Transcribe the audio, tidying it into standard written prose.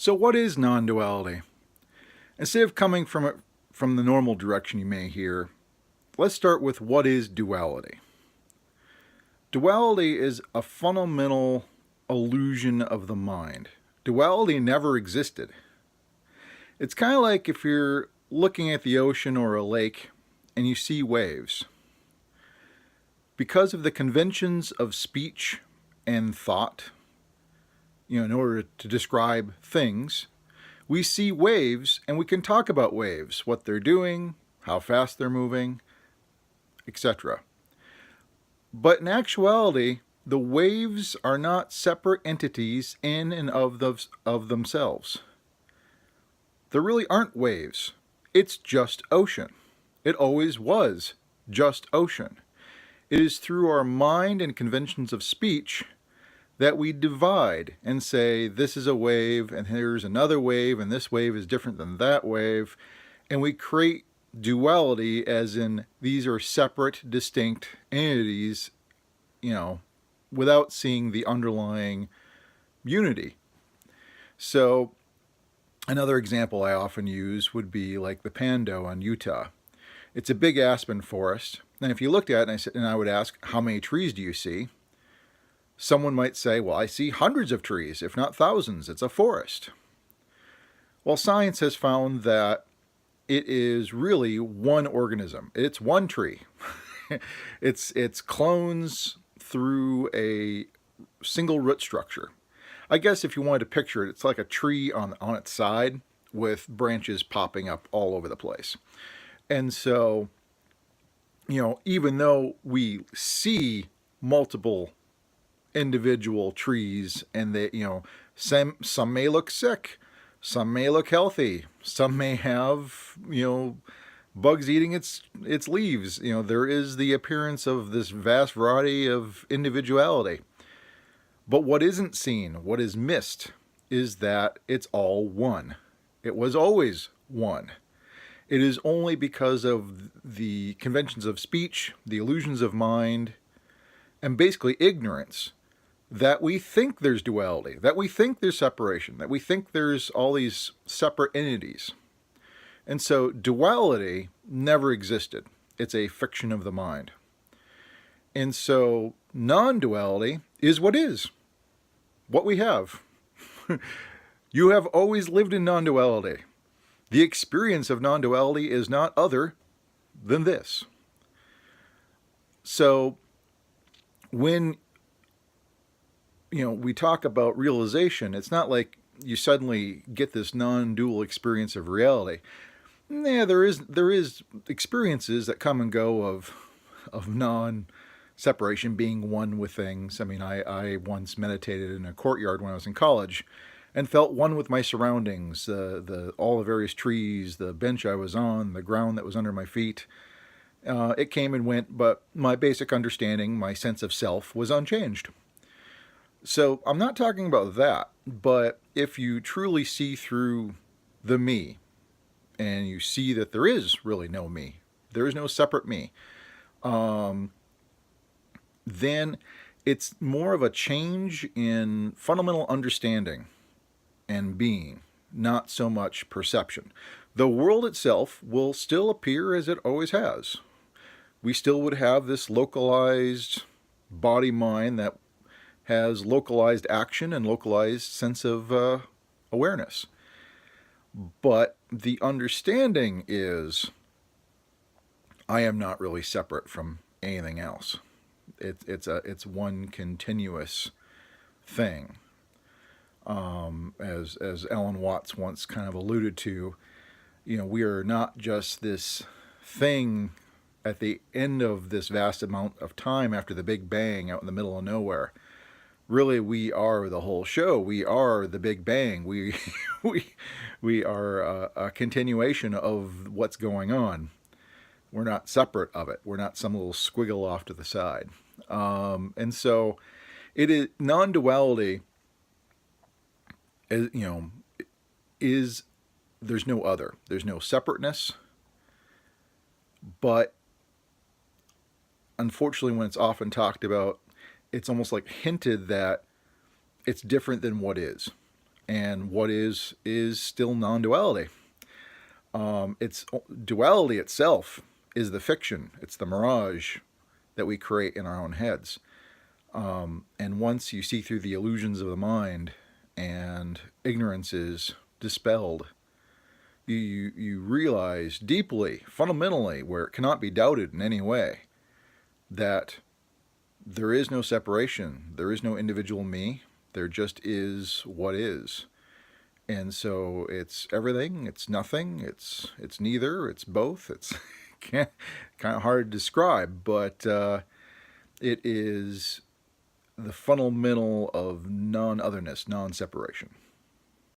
So what is non-duality? Instead of coming from it from the normal direction you may hear, let's start with what is duality. Duality is a fundamental illusion of the mind. Duality never existed. It's kind of like if you're looking at the ocean or a lake and you see waves. Because of the conventions of speech and thought, in order to describe things, we see waves and we can talk about waves, what they're doing, how fast they're moving, etc. But in actuality, the waves are not separate entities in and of themselves. There really aren't waves. It's just ocean. It always was just ocean. It is through our mind and conventions of speech that we divide and say this is a wave and here's another wave and this wave is different than that wave, and we create duality as in these are separate, distinct entities, without seeing the underlying unity. So another example I often use would be like the Pando in Utah. It's a big aspen forest, and if you looked at it and I would ask, how many trees do you see? Someone might say, well, I see hundreds of trees, if not thousands. It's a forest. Well, science has found that it is really one organism. It's one tree. It's clones through a single root structure. I guess if you wanted to picture it, it's like a tree on its side with branches popping up all over the place. And so, even though we see multiple individual trees and they, some may look sick, some may look healthy, some may have, bugs eating its leaves. There is the appearance of this vast variety of individuality. But what isn't seen, what is missed, is that it's all one. It was always one. It is only because of the conventions of speech, the illusions of mind, and basically ignorance that we think there's duality, that we think there's separation, that we think there's all these separate entities. And so duality never existed. It's a fiction of the mind. And so non-duality is what we have. You have always lived in non-duality. The experience of non-duality is not other than this. So when we talk about realization, it's not like you suddenly get this non-dual experience of reality. Yeah, there is experiences that come and go of non-separation, being one with things. I mean, I once meditated in a courtyard when I was in college and felt one with my surroundings, all the various trees, the bench I was on, the ground that was under my feet. It came and went, but my basic understanding, my sense of self, was unchanged. So I'm not talking about that, but if you truly see through the me, and you see that there is really no me, there is no separate me, then it's more of a change in fundamental understanding and being, not so much perception. The world itself will still appear as it always has. We still would have this localized body-mind that has localized action and localized sense of awareness. But the understanding is, I am not really separate from anything else. It's one continuous thing. As Alan Watts once kind of alluded to, we are not just this thing at the end of this vast amount of time after the Big Bang out in the middle of nowhere. Really, we are the whole show. We are the Big Bang. We are a continuation of what's going on. We're not separate of it. We're not some little squiggle off to the side. And so it is non-duality. Is there's no other. There's no separateness. But unfortunately, when it's often talked about, it's almost like hinted that it's different than what is. And what is still non-duality. It's duality itself is the fiction. It's the mirage that we create in our own heads. And once you see through the illusions of the mind and ignorance is dispelled, you realize deeply, fundamentally, where it cannot be doubted in any way, that there is no separation. There is no individual me. There just is what is. And so it's everything, it's nothing, it's neither, it's both. It's kind of hard to describe, but it is the fundamental of non-otherness, non-separation.